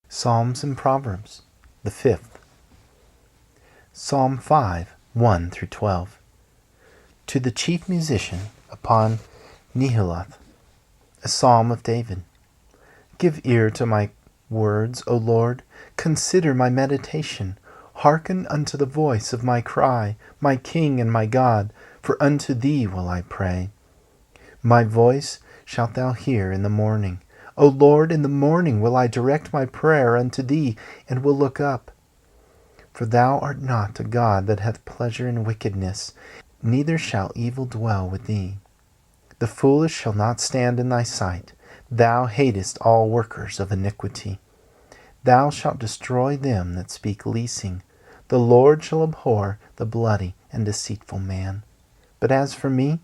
Psalms and Proverbs, the fifth. Psalm 5, 1 through 12. To the chief musician upon Nehiloth, a psalm of David. Give ear to my words, O Lord. Consider my meditation. Hearken unto the voice of my cry, my King and my God, for unto thee will I pray. My voice shalt thou hear in the morning. O Lord, in the morning will I direct my prayer unto thee, and will look up. For thou art not a God that hath pleasure in wickedness, neither shall evil dwell with thee. The foolish shall not stand in thy sight. Thou hatest all workers of iniquity. Thou shalt destroy them that speak leasing. The Lord shall abhor the bloody and deceitful man. But as for me,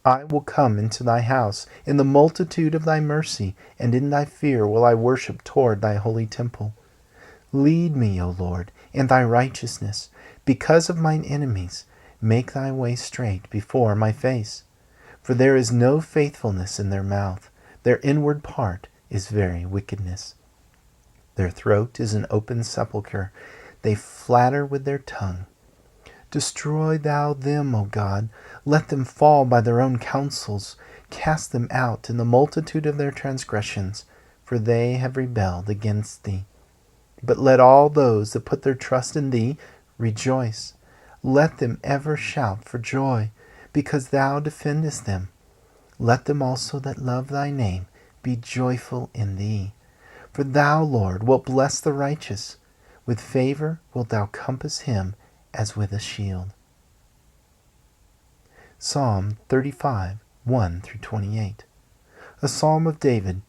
I will come into thy house in the multitude of thy mercy, and in thy fear will I worship toward thy holy temple. Lead me, O Lord, in thy righteousness, because of mine enemies. Make thy way straight before my face. For there is no faithfulness in their mouth. Their inward part is very wickedness. Their throat is an open sepulchre. They flatter with their tongue. Destroy thou them, O God. Let them fall by their own counsels. Cast them out in the multitude of their transgressions, for they have rebelled against thee. But let all those that put their trust in thee rejoice. Let them ever shout for joy, because thou defendest them. Let them also that love thy name be joyful in thee. For thou, Lord, wilt bless the righteous. With favor wilt thou compass him as with a shield. Psalm 35, 1 through 28. A psalm of David.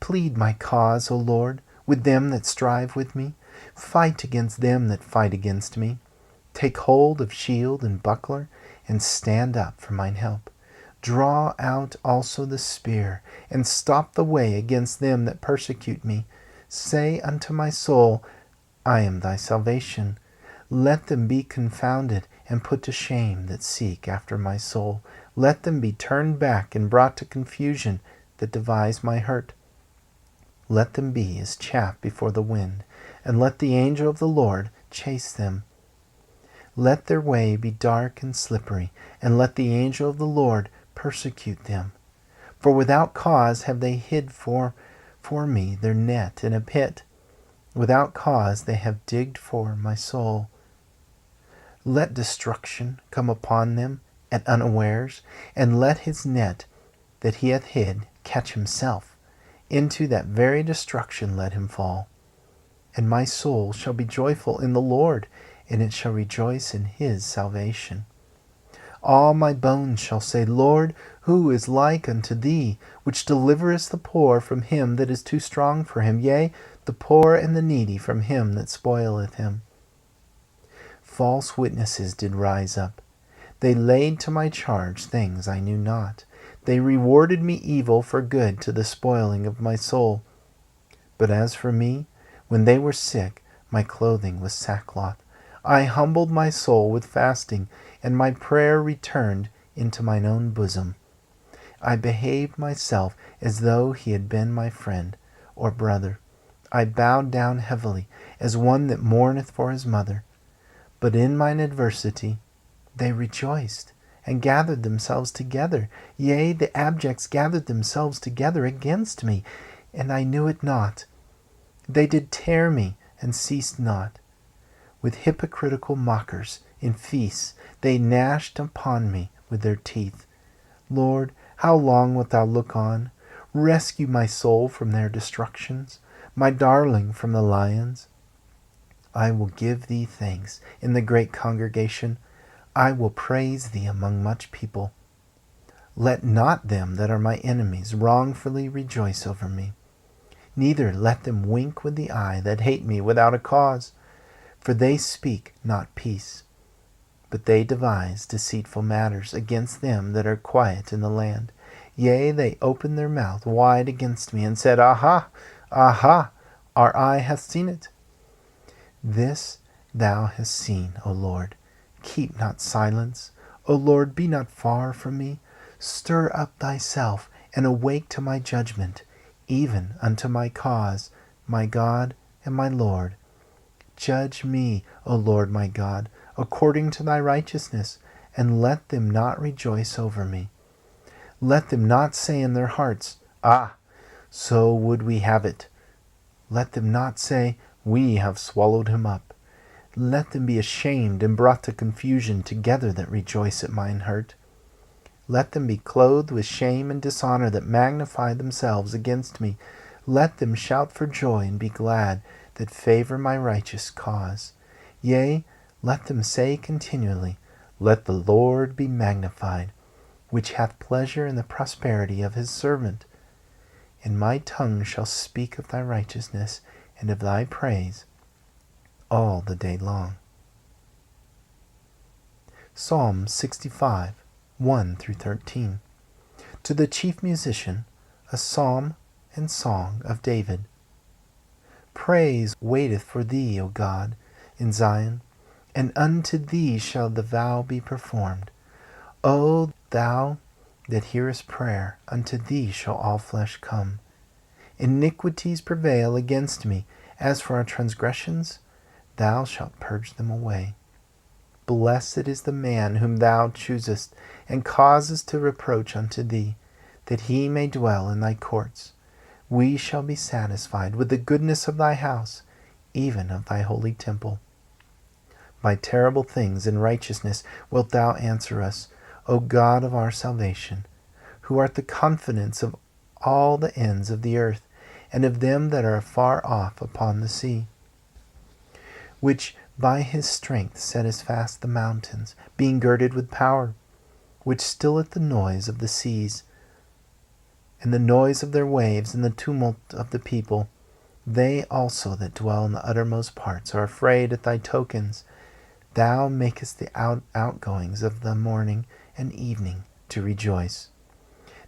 Plead my cause, O Lord, with them that strive with me. Fight against them that fight against me. Take hold of shield and buckler, and stand up for mine help. Draw out also the spear, and stop the way against them that persecute me. Say unto my soul, I am thy salvation. Let them be confounded and put to shame that seek after my soul. Let them be turned back and brought to confusion that devise my hurt. Let them be as chaff before the wind, and let the angel of the Lord chase them. Let their way be dark and slippery, and let the angel of the Lord persecute them. For without cause have they hid for me their net in a pit. Without cause they have digged for my soul. Let destruction come upon them at unawares, and let his net that he hath hid catch himself. Into that very destruction let him fall. And my soul shall be joyful in the Lord, and it shall rejoice in his salvation. All my bones shall say, Lord, who is like unto thee, which deliverest the poor from him that is too strong for him, yea, the poor and the needy from him that spoileth him? False witnesses did rise up. They laid to my charge things I knew not. They rewarded me evil for good to the spoiling of my soul. But as for me, when they were sick, my clothing was sackcloth. I humbled my soul with fasting, and my prayer returned into mine own bosom. I behaved myself as though he had been my friend or brother. I bowed down heavily, as one that mourneth for his mother. But in mine adversity they rejoiced, and gathered themselves together. Yea, the abjects gathered themselves together against me, and I knew it not. They did tear me, and ceased not. With hypocritical mockers in feasts they gnashed upon me with their teeth. Lord, how long wilt thou look on? Rescue my soul from their destructions, my darling from the lions. I will give thee thanks in the great congregation. I will praise thee among much people. Let not them that are my enemies wrongfully rejoice over me. Neither let them wink with the eye that hate me without a cause. For they speak not peace, but they devise deceitful matters against them that are quiet in the land. Yea, they opened their mouth wide against me, and said, Aha, aha, our eye hath seen it. This thou hast seen, O Lord. Keep not silence. O Lord, be not far from me. Stir up thyself, and awake to my judgment, even unto my cause. my God and my Lord. Judge me, O Lord my God, according to thy righteousness, and let them not rejoice over me. Let them not say in their hearts, Ah, so would we have it. Let them not say, We have swallowed him up. Let them be ashamed and brought to confusion together that rejoice at mine hurt. Let them be clothed with shame and dishonor that magnify themselves against me. Let them shout for joy and be glad that favor my righteous cause. Yea, let them say continually, Let the Lord be magnified, which hath pleasure in the prosperity of his servant. And my tongue shall speak of thy righteousness and of thy praise all the day long. Psalm 65, 1 through 13. To the chief musician, a psalm and song of David. Praise waiteth for thee, O God, in Zion, and unto thee shall the vow be performed. O thou that hearest prayer, unto thee shall all flesh come. Iniquities prevail against me. As for our transgressions, thou shalt purge them away. Blessed is the man whom thou choosest, and causest to reproach unto thee, that he may dwell in thy courts. We shall be satisfied with the goodness of thy house, even of thy holy temple. By terrible things in righteousness wilt thou answer us, O God of our salvation, who art the confidence of all the ends of the earth, and of them that are afar off upon the sea, which by his strength setteth fast the mountains, being girded with power, which stilleth the noise of the seas, and the noise of their waves, and the tumult of the people. They also that dwell in the uttermost parts are afraid at thy tokens. Thou makest the outgoings of the morning and evening to rejoice.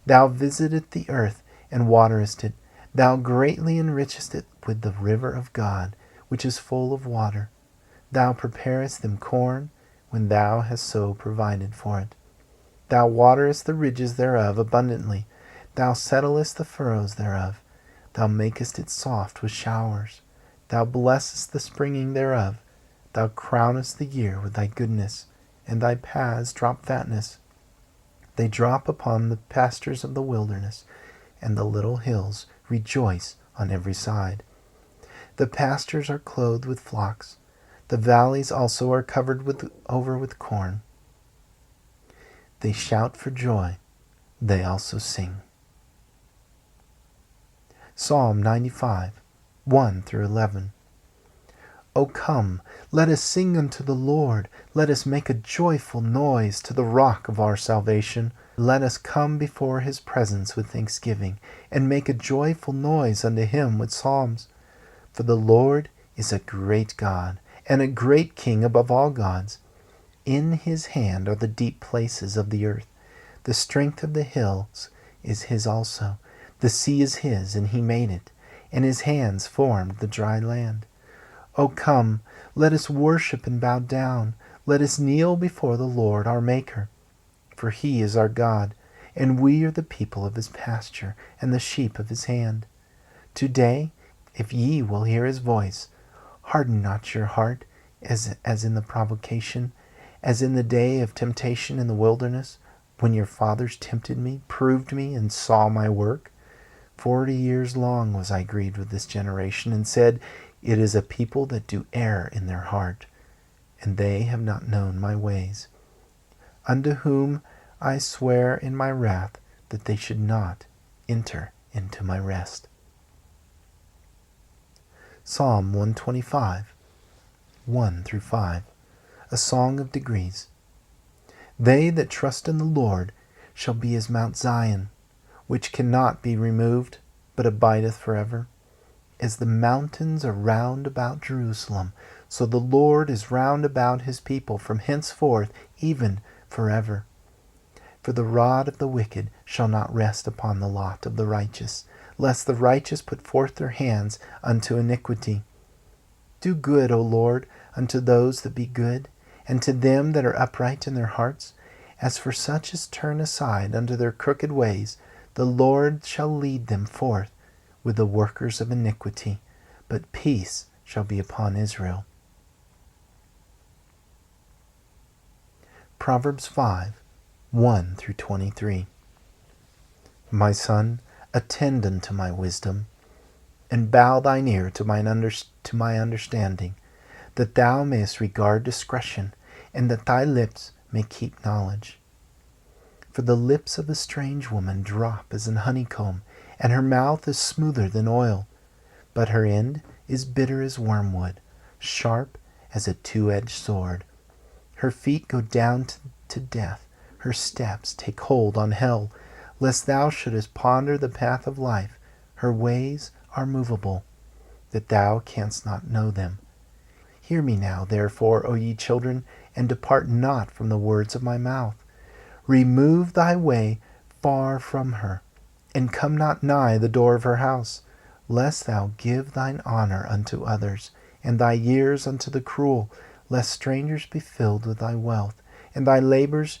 Thou visitest the earth and waterest it. Thou greatly enrichest it with the river of God, which is full of water. Thou preparest them corn, when thou hast so provided for it. Thou waterest the ridges thereof abundantly. Thou settlest the furrows thereof. Thou makest it soft with showers. Thou blessest the springing thereof. Thou crownest the year with thy goodness, and thy paths drop fatness. They drop upon the pastures of the wilderness, and the little hills rejoice on every side. The pastures are clothed with flocks. The valleys also are covered over with corn. They shout for joy. They also sing. Psalm 95, 1 through 11. O come, let us sing unto the Lord. Let us make a joyful noise to the rock of our salvation. Let us come before his presence with thanksgiving, and make a joyful noise unto him with psalms. For the Lord is a great God, and a great King above all gods. In his hand are the deep places of the earth. The strength of the hills is his also. The sea is his, and he made it, and his hands formed the dry land. O come, let us worship and bow down. Let us kneel before the Lord our Maker. For he is our God, and we are the people of his pasture, and the sheep of his hand. Today, if ye will hear his voice, harden not your heart, as in the provocation, as in the day of temptation in the wilderness, when your fathers tempted me, proved me, and saw my work. 40 years long was I grieved with this generation, and said, It is a people that do err in their heart, and they have not known my ways. Unto whom I swear in my wrath that they should not enter into my rest. Psalm 125, 1 through 5. A song of degrees. They that trust in the Lord shall be as Mount Zion, which cannot be removed, but abideth forever. As the mountains are round about Jerusalem, so the Lord is round about his people from henceforth, even forever. For the rod of the wicked shall not rest upon the lot of the righteous, lest the righteous put forth their hands unto iniquity. Do good, O Lord, unto those that be good, and to them that are upright in their hearts. As for such as turn aside unto their crooked ways, the Lord shall lead them forth with the workers of iniquity. but peace shall be upon Israel. Proverbs 5, 1 through 23. My son, attend unto my wisdom, and bow thine ear to my understanding, that thou mayest regard discretion, and that thy lips may keep knowledge. For the lips of a strange woman drop as an honeycomb, and her mouth is smoother than oil, but her end is bitter as wormwood, sharp as a two-edged sword. Her feet go down to death, her steps take hold on hell, lest thou shouldest ponder the path of life. Her ways are movable, that thou canst not know them. Hear me now, therefore, O ye children, and depart not from the words of my mouth. Remove thy way far from her, and come not nigh the door of her house, lest thou give thine honor unto others, and thy years unto the cruel, lest strangers be filled with thy wealth, and thy labors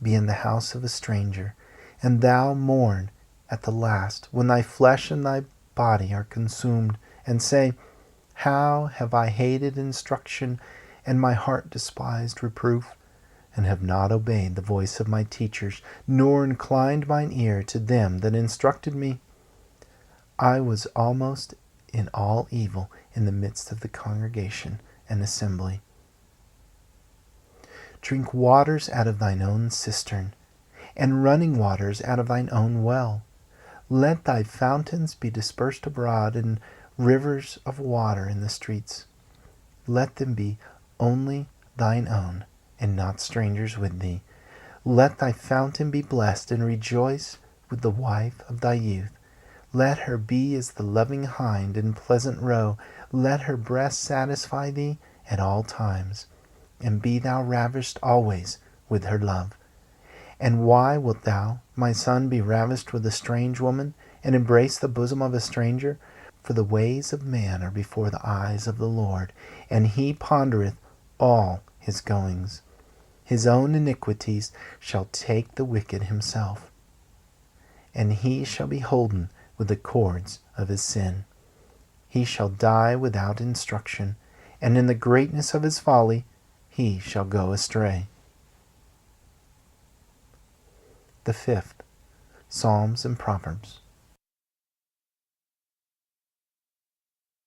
be in the house of a stranger, and thou mourn at the last, when thy flesh and thy body are consumed, and say, How have I hated instruction, and my heart despised reproof, and have not obeyed the voice of my teachers, nor inclined mine ear to them that instructed me? I was almost in all evil in the midst of the congregation and assembly. Drink waters out of thine own cistern, and running waters out of thine own well. Let thy fountains be dispersed abroad, and rivers of water in the streets. Let them be only thine own, and not strangers with thee. Let thy fountain be blessed, and rejoice with the wife of thy youth. Let her be as the loving hind in pleasant roe. Let her breast satisfy thee at all times, and be thou ravished always with her love. And why wilt thou, my son, be ravished with a strange woman, and embrace the bosom of a stranger? For the ways of man are before the eyes of the Lord, and he pondereth all his goings. His own iniquities shall take the wicked himself, and he shall be holden with the cords of his sin. He shall die without instruction, and in the greatness of his folly he shall go astray. The fifth, Psalms and Proverbs.